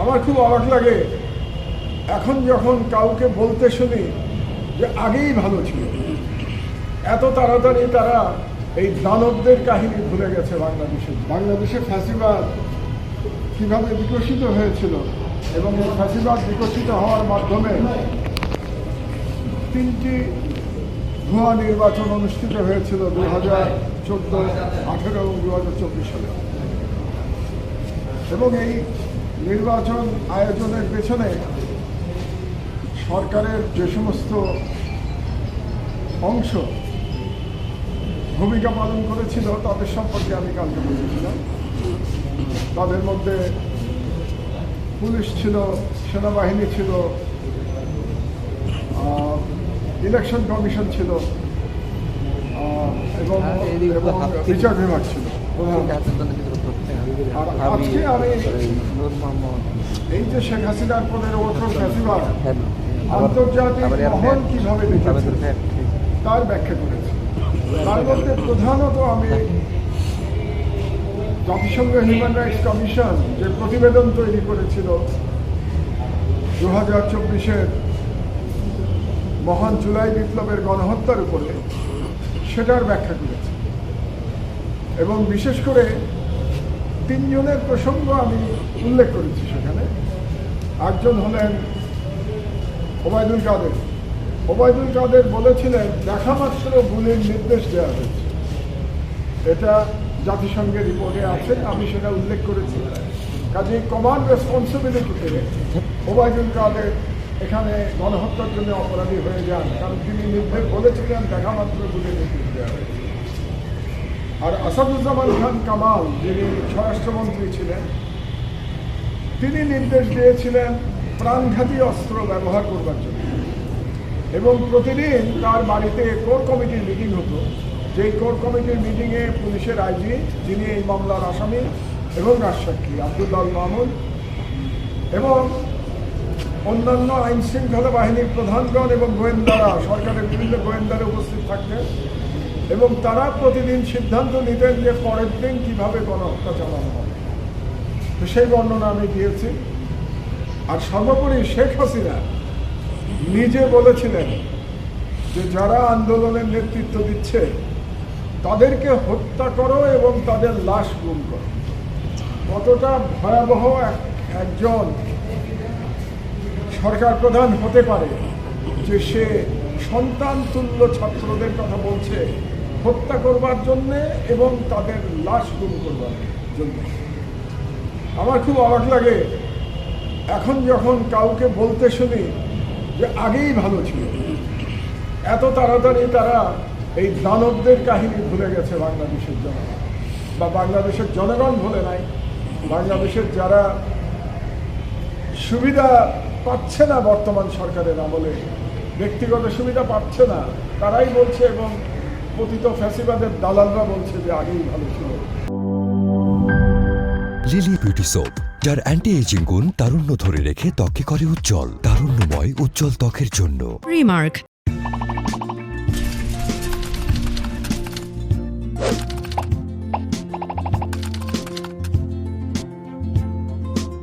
আমার খুব অবাক লাগে এখন যখন কাউকে বলতে শুনি যে আগেই ভালো ছিল, এত তাড়াতাড়ি তারা এই দানবদের কাহিনী ভুলে গেছে। বাংলাদেশের ফ্যাসিবাদ কিভাবে বিকশিত হয়েছিল এবং এই ফ্যাসিবাদ বিকশিত হওয়ার মাধ্যমে 3টি ভুয়া নির্বাচন অনুষ্ঠিত হয়েছিল 2014, 2018 এবং 2024 সালে। এবং এই নির্বাচন আয়োজনের পেছনে সরকারের যে সমস্ত অংশ ভূমিকা পালন করেছিল তাদের সম্পর্কে আমি কালকে বলেছিলাম। তাদের মধ্যে পুলিশ ছিল, সেনাবাহিনী ছিল, ইলেকশন কমিশন ছিল এবং বিচার বিভাগ ছিল। আজকে আমি এই যে শেখ হাসিনার পদের ওঠর ফ্যাসিবাদ আন্তর্জাতিক মহল কিভাবে দেখেছে তার ব্যাখ্যা করেছি। তার মধ্যে প্রধানত আমি জাতিসংঘ হিউম্যান রাইটস কমিশন যে প্রতিবেদন তৈরি করেছিল 2024-এর মহান জুলাই বিপ্লবের গণহত্যার উপরে, সেটার ব্যাখ্যা করেছি। এবং বিশেষ করে 3 জনের প্রসঙ্গ আমি উল্লেখ করেছি সেখানে। একজন হলেন ওবায়দুল কাদের। ওবায়দুল কাদের বলেছিলেন দেখা মাত্র গুলির নির্দেশ দেওয়া হয়েছে। এটা জাতিসংঘের রিপোর্টে আছে, আমি সেটা উল্লেখ করেছি। কাজেই কমান্ড রেসপন্সিবিলিটিতে ওবায়দুল কাদের এখানে গণহত্যার জন্য অপরাধী হয়ে যান, কারণ তিনি নির্দেশ বলেছিলেন দেখা মাত্র গুলির নির্দেশ দেওয়া হয়েছে। আর আসাদুজ্জামান খান কামাল, যিনি স্বরাষ্ট্রমন্ত্রী ছিলেন, তিনি নির্দেশ দিয়েছিলেন প্রাণঘাতী অস্ত্র ব্যবহার করবার জন্য। এবং প্রতিদিন তার বাড়িতে কোর কমিটির মিটিং হতো, যেই কোর কমিটির মিটিংয়ে পুলিশের আইজি, যিনি এই মামলার আসামি এবং রাজসাক্ষী আব্দুল্লাহ মামুন, এবং অন্যান্য আইন শৃঙ্খলা বাহিনীর প্রধানগণ এবং গোয়েন্দারা, সরকারের বিভিন্ন গোয়েন্দারা উপস্থিত থাকতেন। এবং তারা প্রতিদিন সিদ্ধান্ত নিতেন যে পরের দিন কীভাবে গণহত্যা চালানো হবে। তো সেই বর্ণনা আমি দিয়েছি। আর সর্বোপরি শেখ হাসিনা নিজে বলেছিলেন যে যারা আন্দোলনের নেতৃত্ব দিচ্ছে তাদেরকে হত্যা করো এবং তাদের লাশ গুম করো। কতটা ভয়াবহ একজন সরকার প্রধান হতে পারে যে সে সন্তান তুল্য ছাত্রদের কথা বলছে হত্যা করবার জন্যে এবং তাদের লাশ গুম করবার জন্য। আমার খুব অবাক লাগে এখন যখন কাউকে বলতে শুনি যে আগেই ভালো ছিল, এত তাড়াতাড়ি তারা এই দানবদের কাহিনী ভুলে গেছে বাংলাদেশের জনগণ। বা বাংলাদেশের জনগণ ভুলে নাই, বাংলাদেশের যারা সুবিধা পাচ্ছে না বর্তমান সরকারের আমলে, ব্যক্তিগত সুবিধা পাচ্ছে না, তারাই বলছে এবং পতিত ফ্যাসিবাদের দালালরা বলছে যে আগেই ভালো ছিল। লিলি বিউটি সোপ, যার অ্যান্টি এজিং গুণ তারুণ্য ধরে রেখে ত্বকে করে উজ্জ্বল। তারুণ্যময় উজ্জ্বল ত্বকের জন্য রিমার্ক।